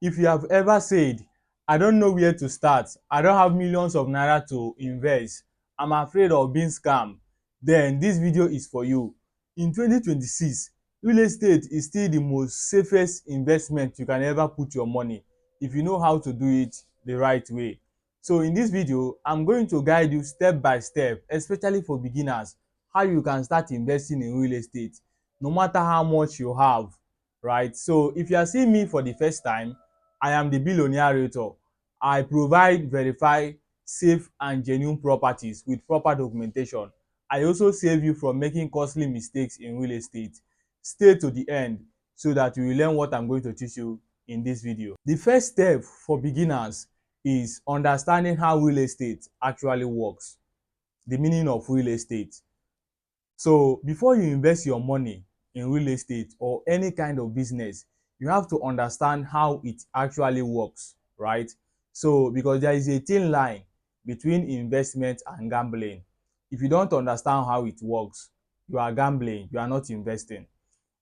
If you have ever said, I don't know where to start, I don't have millions of naira to invest, I'm afraid of being scammed, then this video is for you. In 2026, real estate is still the most safest investment you can ever put your money if you know how to do it the right way. So in this video, I'm going to guide you step by step, especially for beginners, how you can start investing in real estate no matter how much you have, right? So if you are seeing me for the first time, I am the billionaire realtor. I provide verified, safe and genuine properties with proper documentation. I also save you from making costly mistakes in real estate. Stay to the end so that you will learn what I'm going to teach you in this video. The first step for beginners is understanding how real estate actually works, the meaning of real estate. So before you invest your money in real estate or any kind of business, you have to understand how it actually works, right? So because there is a thin line between investment and gambling. If you don't understand how it works, you are gambling, you are not investing.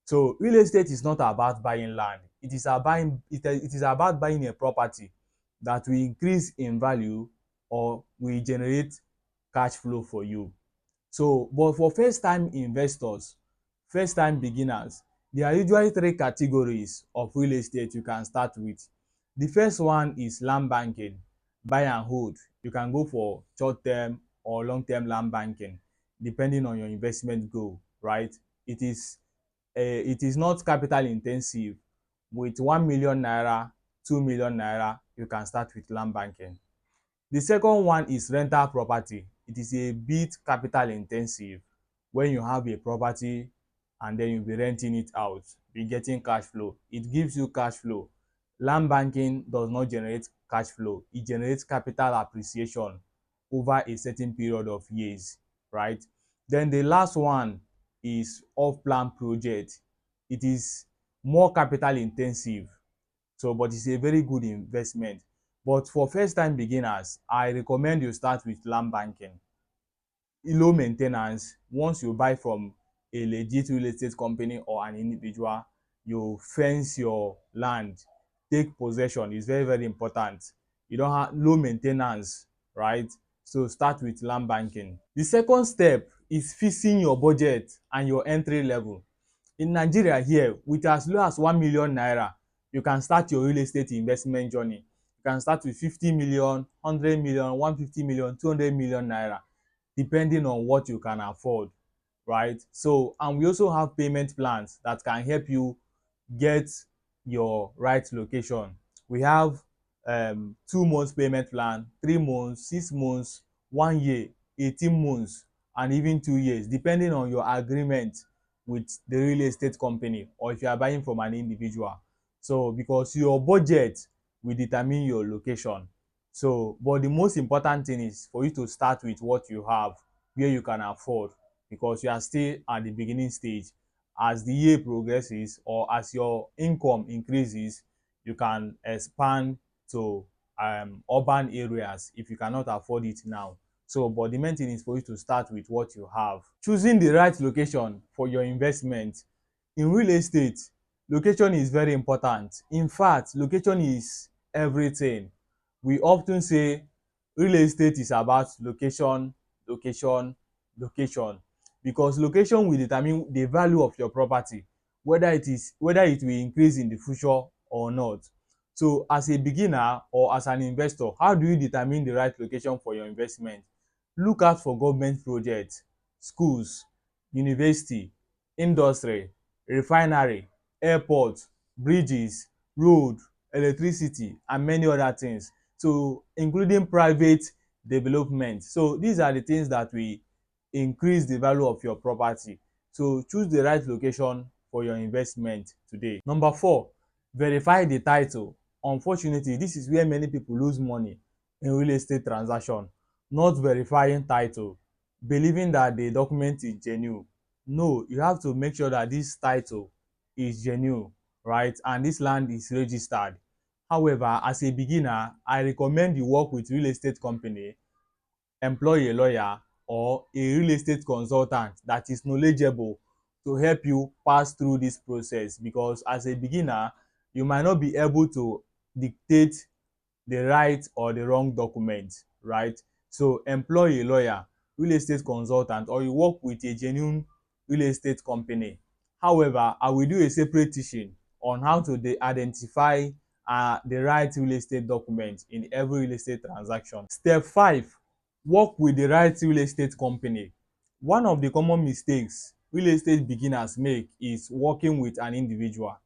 So real estate is not about buying land. It is about buying a property that will increase in value or will generate cash flow for you. So, but for first-time investors, first-time beginners, there are usually three categories of real estate you can start with. The first one is land banking, buy and hold. You can go for short-term or long-term land banking, depending on your investment goal, right? It is it is not capital intensive. With 1 million naira, 2 million naira, you can start with land banking. The second one is rental property. It is a bit capital intensive. When you have a property and then you'll be renting it out, be getting cash flow. It gives you cash flow. Land banking does not generate cash flow. It generates capital appreciation over a certain period of years, right? Then the last one is off-plan project. It is more capital intensive, so but it's a very good investment. But for first time beginners, I recommend you start with land banking. Low main ten ance. Once you buy from a legit real estate company or an individual, you fence your land, take possession. Is very very important. You don't have low main ten ance, right? So start with land banking. The second step is fixing your budget and your entry level. In Nigeria here, with as low as 1 million naira, you can start your real estate investment journey. You can start with 50 million, 100 million, 150 million, 200 million naira, depending on what you can afford, right? So, and we also have payment plans that can help you get your right location. We have 2 months payment plan, 3 months, 6 months, 1 year, 18 months, and even 2 years, depending on your agreement with the real estate company or if you are buying from an individual. So because your budget will determine your location. So but the most important thing is for you to start with what you have, where you can afford, because you are still at the beginning stage. As the year progresses or as your income increases, you can expand to urban areas if you cannot afford it now. So but the main thing is for you to start with what you have. Choosing the right location for your investment. In real estate, location is very important. In fact, location is everything. We often say real estate is about location, location, location, because location will determine the value of your property, whether it will increase in the future or not. So as a beginner or as an investor, how do you determine the right location for your investment? Look out for government projects, schools, university, industry, refinery, airport, bridges, road, electricity and many other things. So including private development. So these are the things that will increase the value of your property. So choose the right location for your investment today. Number 4, verify the title. Unfortunately, this is where many people lose money in real estate transaction. Not verifying title, believing that the document is genuine. No, you have to make sure that this title is genuine, right? And this land is registered. However, as a beginner, I recommend you work with real estate company, employ a lawyer or a real estate consultant that is knowledgeable to help you pass through this process, because as a beginner, you might not be able to dictate the right or the wrong document, right? So employ a lawyer, real estate consultant, or you work with a genuine real estate company. However, I will do a separate teaching on how to identify the right real estate document in every real estate transaction. Step 5, work with the right real estate company. One of the common mistakes real estate beginners make is working with an individual.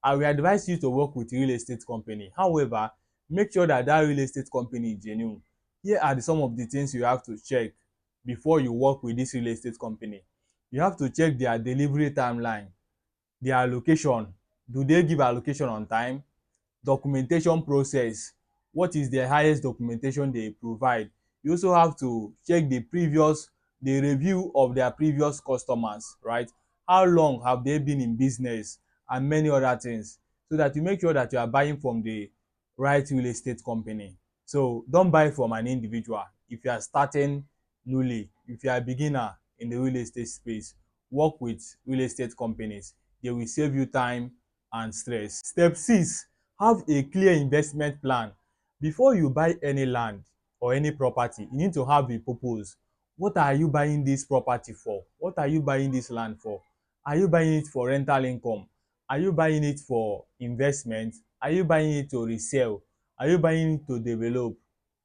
I will advise you to work with a real estate company. However, make sure that real estate company is genuine. Here are some of the things you have to check before you work with this real estate company. You have to check their delivery timeline, their location. Do they give allocation on time? Documentation process, what is the highest documentation they provide. You also have to check the review of their previous customers, right? How long have they been in business, and many other things, so that you make sure that you are buying from the right real estate company. So don't buy from an individual. If you are starting newly, if you are a beginner in the real estate space, work with real estate companies. They will save you time and stress. Step 6, have a clear investment plan. Before you buy any land or any property, you need to have a purpose. What are you buying this property for? What are you buying this land for? Are you buying it for rental income? Are you buying it for investment? Are you buying it to resell? Are you buying it to develop?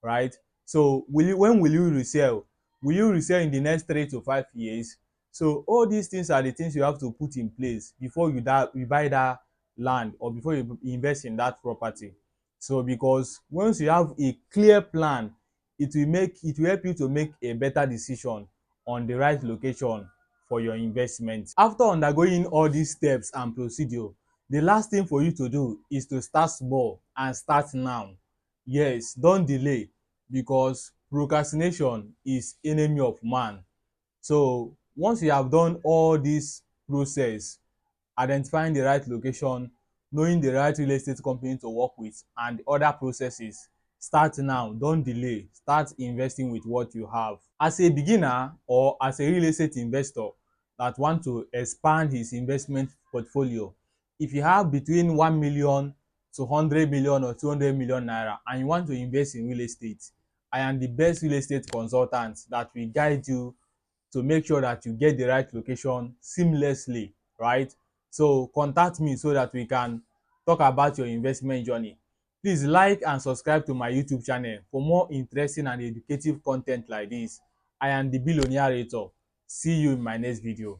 Right? So when will you resell? Will you resell in the next 3 to 5 years? So all these things are the things you have to put in place before you buy that land, or before you invest in that property. So because once you have a clear plan, it will help you to make a better decision on the right location for your investment. After undergoing all these steps and procedure, the last thing for you to do is to start small and start now. Yes, don't delay, because procrastination is enemy of man. So once you have done all this process, identifying the right location, knowing the right real estate company to work with, and other processes, start now, don't delay, start investing with what you have. As a beginner or as a real estate investor that want to expand his investment portfolio, if you have between 1 million to 100 million or 200 million naira and you want to invest in real estate, I am the best real estate consultant that will guide you to make sure that you get the right location seamlessly, right? So contact me so that we can talk about your investment journey. Please like and subscribe to my YouTube channel for more interesting and educative content like this. I am the Billionaire Rator. See you in my next video.